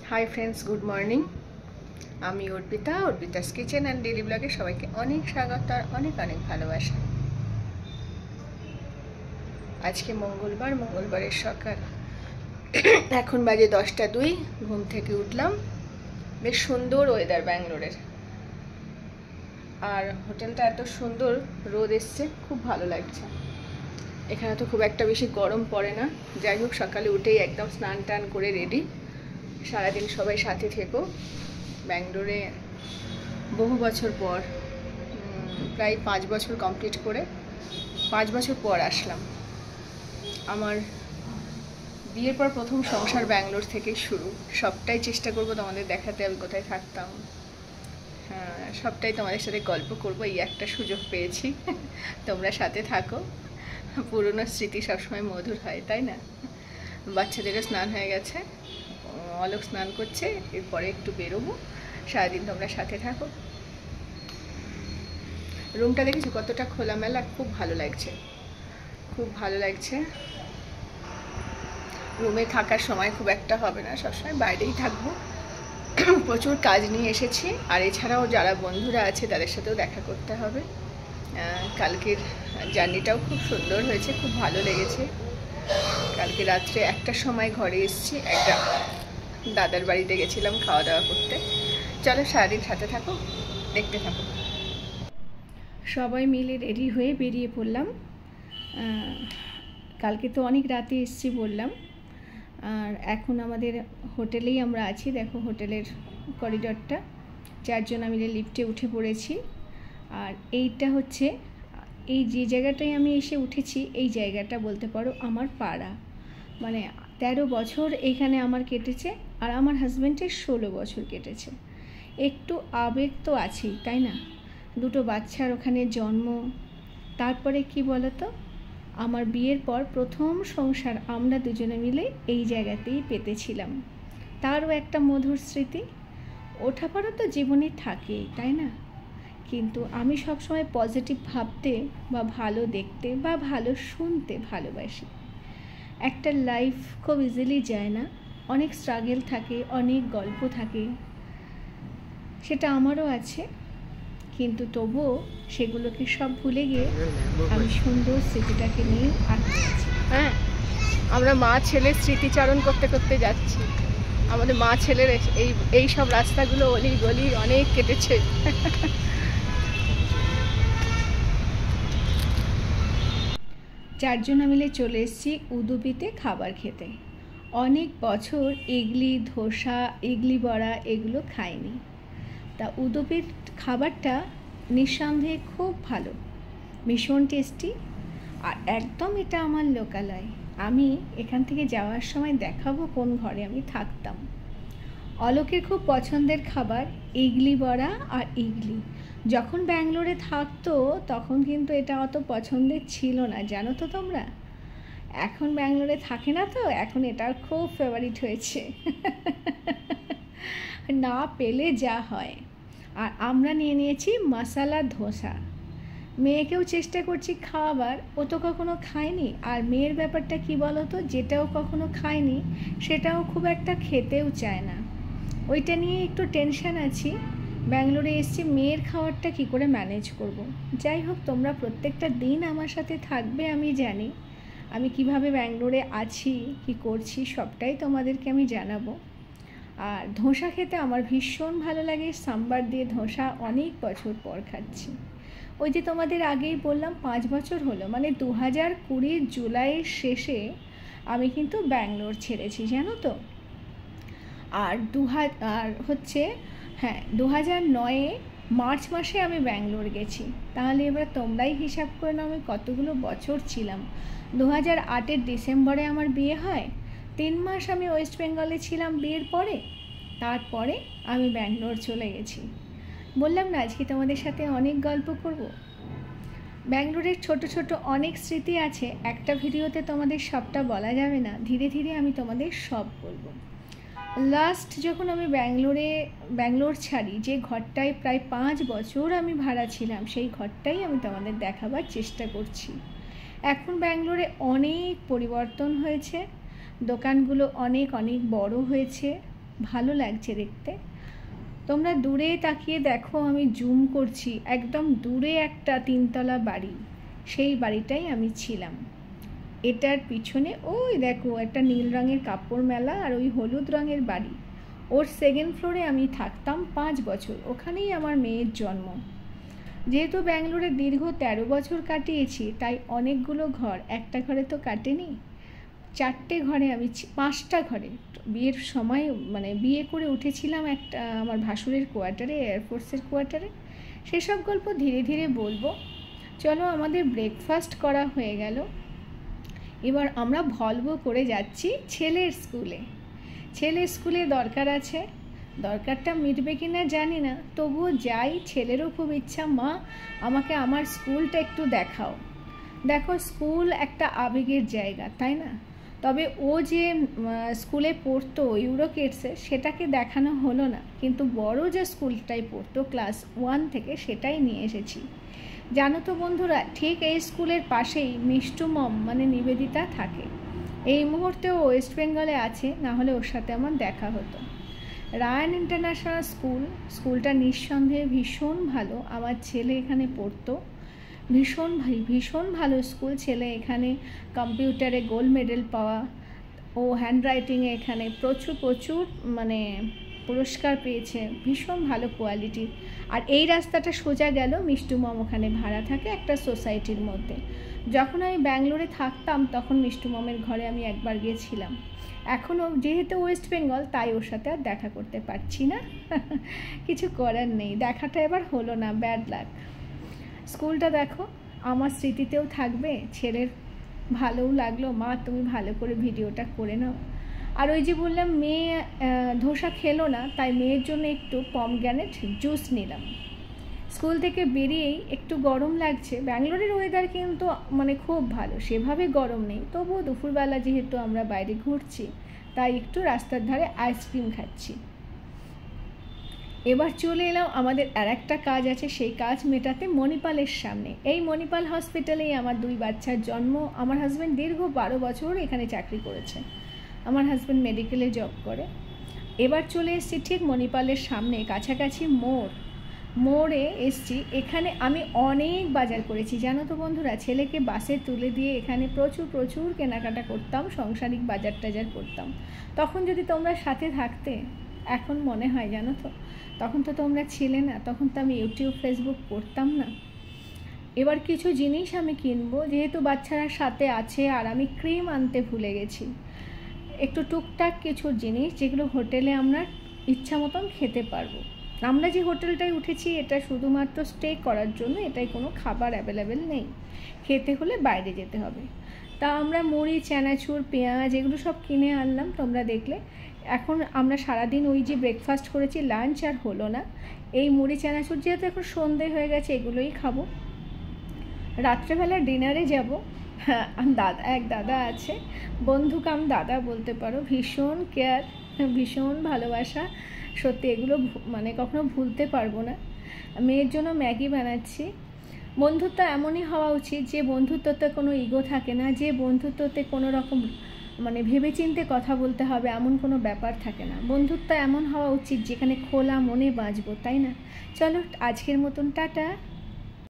Hi friends, good morning. আমি Arpita's kitchen and daily ব্লগে সবাইকে অনেক স্বাগত আর অনেক অনেক ভালোবাসা। আজকে মঙ্গলবারের সকাল, এখন বাজে 10টা 2। ঘুম থেকে উঠলাম। বেশ সুন্দর ওয়েদার ব্যাঙ্গালোরের, আর হোটেলটা এত সুন্দর, রোদ এসছে, খুব ভালো লাগছে। এখানে তো খুব একটা বেশি গরম পড়ে না। যাই হোক, সকালে উঠেই একদম স্নান টান করে রেডি। সারাদিন সবাই সাথে থেকো। ব্যাঙ্গালোরে বহু বছর পর, প্রায় 5 বছর কমপ্লিট করে 5 বছর পর আসলাম। আমার বিয়ের পর প্রথম সংসার ব্যাঙ্গালোর থেকে শুরু। সবটাই চেষ্টা করব তোমাদের দেখাতে, আমি কোথায় থাকতাম। হ্যাঁ, সবটাই তোমাদের সাথে গল্প করব, এই একটা সুযোগ পেয়েছি। তোমরা সাথে থাকো। পুরনো স্মৃতি সবসময় মধুর হয়, তাই না? বাচ্চাদেরও স্নান হয়ে গেছে, অলোক স্নান করছে, এরপরে একটু বেরোবো। সারাদিন তোমরা সাথে থাকো। রুমটা দেখেছো কতটা খোলামেলা, খুব ভালো লাগছে, খুব ভালো লাগছে। রুমে থাকার সময় খুব একটা হবে না, সবসময় বাইরেই থাকবো। প্রচুর কাজ নিয়ে এসেছি, আর এছাড়াও যারা বন্ধুরা আছে তাদের সাথেও দেখা করতে হবে। কালকের জার্নিটাও খুব সুন্দর হয়েছে, খুব ভালো লেগেছে। কালকে রাত্রে 1টার সময় ঘরে এসেছি, একটা দাদার বাড়িতে গেছিলাম খাওয়া দাওয়া করতে। চলো সারাদিন সাথে থাকো, দেখতে থাকো। সবাই মিলে রেডি হয়ে বেরিয়ে পড়লাম। কালকে তো অনেক রাতে এসেছি বললাম, আর এখন আমাদের হোটেলেই আমরা আছি। দেখো হোটেলের করিডরটা, 4 জন মিলে লিফটে উঠে পড়েছি। আর এইটা হচ্ছে, এই যে জায়গাটায় আমি এসে উঠেছি, এই জায়গাটা বলতে পারো আমার পাড়া। মানে 13 বছর এখানে আমার কেটেছে, আর আমার হাজব্যান্ডের 16 বছর কেটেছে। একটু আবেগ তো আছেই, তাই না? 2টো বাচ্চার ওখানে জন্ম। তারপরে কি বলতো, আমার বিয়ের পর প্রথম সংসার আমরা দুজনে মিলে এই জায়গাতেই পেতেছিলাম। তারও একটা মধুর স্মৃতি। ওঠাপড়া তো জীবনে থাকেই, তাই না? কিন্তু আমি সবসময় পজিটিভ ভাবতে বা ভালো দেখতে বা ভালো শুনতে ভালোবাসি। একটা লাইফ খুব ইজিলি যায় না, অনেক স্ট্রাগল থাকে, অনেক গল্প থাকে। সেটা আমারও আছে, কিন্তু তবুও সেগুলোকে সব ভুলে গিয়ে আমি সুন্দর স্মৃতিটাকে নিয়ে আঁকতে আছি। হ্যাঁ, আমরা মা ছেলের স্মৃতিচারণ করতে করতে যাচ্ছি। আমাদের মা ছেলের এই সব রাস্তাগুলো অলি গলি অনেক কেটেছে। 4 জন মিলে চলে এসেছি উদুপিতে খাবার খেতে। অনেক বছর ইডলি, ধোসা, ইডলি বড়া এগুলো খাইনি। তা উদুপির খাবারটা নিঃসন্দেহে খুব ভালো, ভীষণ টেস্টি, আর একদম এটা আমার লোকালয়। আমি এখান থেকে যাওয়ার সময় দেখাবো কোন ঘরে আমি থাকতাম। অলোকের খুব পছন্দের খাবার ইডলি বড়া আর ইডলি। যখন ব্যাঙ্গালোরে থাকতো তখন কিন্তু এটা অত পছন্দের ছিল না, জানো তো তোমরা। এখন ব্যাঙ্গালোরে থাকে না তো, এখন এটা খুব ফেভারিট হয়েছে। না পেলে যা হয়। আর আমরা নিয়ে নিয়েছি মশলা ধোসা। মেয়েকেও চেষ্টা করছি খাওয়াবার, ও তো কখনো খায়নি। আর মেয়ের ব্যাপারটা কি বলো তো, যেটাও কখনো খায়নি সেটাও খুব একটা খেতেও চায় না। ওইটা নিয়ে একটু টেনশন আছি। ব্যাঙ্গালোরে এসেছি, মেয়ের খাবারটা কি করে ম্যানেজ করব। যাই হোক, তোমরা প্রত্যেকটা দিন আমার সাথে থাকবে, আমি জানি। আমি কিভাবে ব্যাঙ্গালোরে আছি, কি করছি, সবটাই তোমাদেরকে আমি জানাবো। আর ধোসা খেতে আমার ভীষণ ভালো লাগে। সাম্বার দিয়ে ধোসা অনেক বছর পর খাচ্ছি। ওই যে তোমাদের আগেই বললাম 5 বছর হলো, মানে 2020 জুলাইয়ের শেষে আমি কিন্তু ব্যাঙ্গালোর ছেড়েছি, জানো তো। আর 2009 মার্চ মাসে আমি ব্যাঙ্গালোর গেছি। তাহলে এবার তোমরাই হিসাব করে নাও আমি কতগুলো বছর ছিলাম। 2008 ডিসেম্বরে আমার বিয়ে হয়। 3 মাস আমি ওয়েস্ট বেঙ্গলে ছিলাম বিয়ের পরে। তারপরে আমি ব্যাঙ্গালোর চলে গেছি। বললাম না আজকে তোমাদের সাথে অনেক গল্প করব। ব্যাঙ্গালোরের ছোট ছোট অনেক স্মৃতি আছে, একটা ভিডিওতে তোমাদের সবটা বলা যাবে না, ধীরে ধীরে আমি তোমাদের সব বলবো। লাস্ট যখন আমি ব্যাঙ্গালোর ছাড়ি, যে ঘরটায় প্রায় 5 বছর আমি ভাড়া ছিলাম, সেই ঘরটাই আমি তোমাদের দেখাবার চেষ্টা করছি। এখন ব্যাঙ্গালোরে অনেক পরিবর্তন হয়েছে, দোকানগুলো অনেক অনেক বড় হয়েছে, ভালো লাগছে দেখতে। তোমরা দূরে তাকিয়ে দেখো, আমি জুম করছি, একদম দূরে একটা 3 তলা বাড়ি, সেই বাড়িটাই আমি ছিলাম। এটার পিছনে ওই দেখো একটা নীল রঙের কাপড় মেলা আর ওই হলুদ রঙের বাড়ি, ওর 2nd ফ্লোরে আমি থাকতাম 5 বছর, ওখানেই আমার মেয়ের জন্ম। যেহেতু ব্যাঙ্গালোরে দীর্ঘ 13 বছর কাটিয়েছি, তাই অনেকগুলো ঘর, একটা ঘরে তো কাটেনি, 4টে ঘরে আমি 5টা ঘরে বিয়ের সময় মানে বিয়ে করে উঠেছিলাম একটা আমার ভাসুরের কোয়ার্টারে, এয়ারফোর্সের কোয়ার্টারে। সেসব গল্প ধীরে ধীরে বলবো। চলো, আমাদের ব্রেকফাস্ট করা হয়ে গেল, এবার আমরা ভলভো করে যাচ্ছি ছেলের স্কুলে। ছেলের স্কুলে দরকার আছে, দরকারটা মিটবে কি না জানি না, তবুও যাই। ছেলেরও খুব ইচ্ছা, মা আমাকে আমার স্কুলটা একটু দেখাও। দেখো, স্কুল একটা আবেগের জায়গা, তাই না? তবে ও যে স্কুলে পড়তো ইউরোকিডসে, সেটাকে দেখানো হলো না, কিন্তু বড় যে স্কুলটাই পড়তো ক্লাস 1 থেকে, সেটাই নিয়ে এসেছি। জানো তো বন্ধুরা, ঠিক এই স্কুলের পাশেই মিষ্টু মম মানে নিবেদিতা থাকে। এই মুহূর্তে ও ওয়েস্ট বেঙ্গলে আছে, না হলে ওর সাথে আমার দেখা হতো। রায়ান ইন্টারন্যাশনাল স্কুলটা নিঃসন্দেহে ভীষণ ভালো। আমার ছেলে এখানে পড়তো, ভীষণ ভালো স্কুল। ছেলে এখানে কম্পিউটারে গোল্ড মেডেল পাওয়া, ও হ্যান্ডরাইটিংয়ে এখানে প্রচুর মানে পুরস্কার পেয়েছে, ভীষণ ভালো কোয়ালিটি। আর এই রাস্তাটা সোজা গেল, মিষ্টু মম ওখানে ভাড়া থাকে একটা সোসাইটির মধ্যে। যখন আমি ব্যাঙ্গালোরে থাকতাম তখন মিষ্টু মমের ঘরে আমি একবার গিয়েছিলাম। এখনও যেহেতু ওয়েস্ট বেঙ্গল, তাই ওর সাথে আর দেখা করতে পারছি না, কিছু করার নেই, দেখাটা এবার হলো না, ব্যাড লাক। স্কুলটা দেখো, আমার স্মৃতিতেও থাকবে। ছেলের ভালোও লাগলো, মা তুমি ভালো করে ভিডিওটা করে নাও। আর ওই যে বললাম মেয়ে ধোসা খেলো না, তাই মেয়ের জন্য একটু পমগ্রানেট জুস নিলাম। স্কুল থেকে বেরিয়েই একটু গরম লাগছে। ব্যাঙ্গালোরের ওয়েদার কিন্তু মানে খুব ভালো, সেভাবে গরম নেই, তবুও দুপুরবেলা যেহেতু আমরা বাইরে ঘুরছি, তাই একটু রাস্তার ধারে আইসক্রিম খাচ্ছি। এবার চলে এলাম, আমাদের আর একটা কাজ আছে, সেই কাজ মেটাতে মণিপালের সামনে। এই মণিপাল হসপিটালেই আমার 2 বাচ্চার জন্ম। আমার হাজব্যান্ড দীর্ঘ 12 বছর এখানে চাকরি করেছে, আমার হাজব্যান্ড মেডিকেলে জব করে। এবার চলে এসেছি ঠিক মণিপালের সামনে, কাছাকাছি মোড়ে এসছি। এখানে আমি অনেক বাজার করেছি জানো তো বন্ধুরা। ছেলেকে বাসে তুলে দিয়ে এখানে প্রচুর কেনাকাটা করতাম, সাংসারিক বাজার টাজার করতাম। তখন যদি তোমরা সাথে থাকতে, এখন মনে হয় জানো তো, তখন তো তোমরা ছিলে না, তখন তো আমি ইউটিউব ফেসবুক করতাম না। এবার কিছু জিনিস আমি কিনবো, যেহেতু বাচ্চারা সাথে আছে, আর আমি ক্রিম আনতে ভুলে গেছি। একটু টুকটাক কিছু জিনিস যেগুলো হোটেলে আমরা ইচ্ছা মতন খেতে পারবো। আমরা যে হোটেলটায় উঠেছি এটা শুধুমাত্র স্টে করার জন্য, এটাই কোনো খাবার অ্যাভেলেবেল নেই, খেতে হলে বাইরে যেতে হবে। তা আমরা মুড়ি, চানাচুর, পেঁয়াজ এগুলো সব কিনে আনলাম, তোমরা দেখলে। এখন আমরা সারাদিন ওই যে ব্রেকফাস্ট করেছি, লাঞ্চ আর হলো না। এই মুড়ি চানাচুর যেহেতু এখন সন্ধে হয়ে গেছে, এগুলোই খাবো। রাত্রেবেলা ডিনারে যাব। হ্যাঁ, এক দাদা আছে, বন্ধু কাম দাদা বলতে পারো, ভীষণ কেয়ার, ভীষণ ভালোবাসা, সত্যি এগুলো মানে কখনো ভুলতে পারবো না। মেয়ের জন্য ম্যাগি বানাচ্ছি। বন্ধুত্ব এমনই হওয়া উচিত যে বন্ধুত্বতে কোনো ইগো থাকে না, যে বন্ধুত্বতে কোনো রকম মানে ভেবেচিন্তে কথা বলতে হবে এমন কোনো ব্যাপার থাকে না। বন্ধুত্ব এমন হওয়া উচিত যেখানে খোলা মনে বাঁচবো, তাই না? চলো, আজকের মতন টাটা।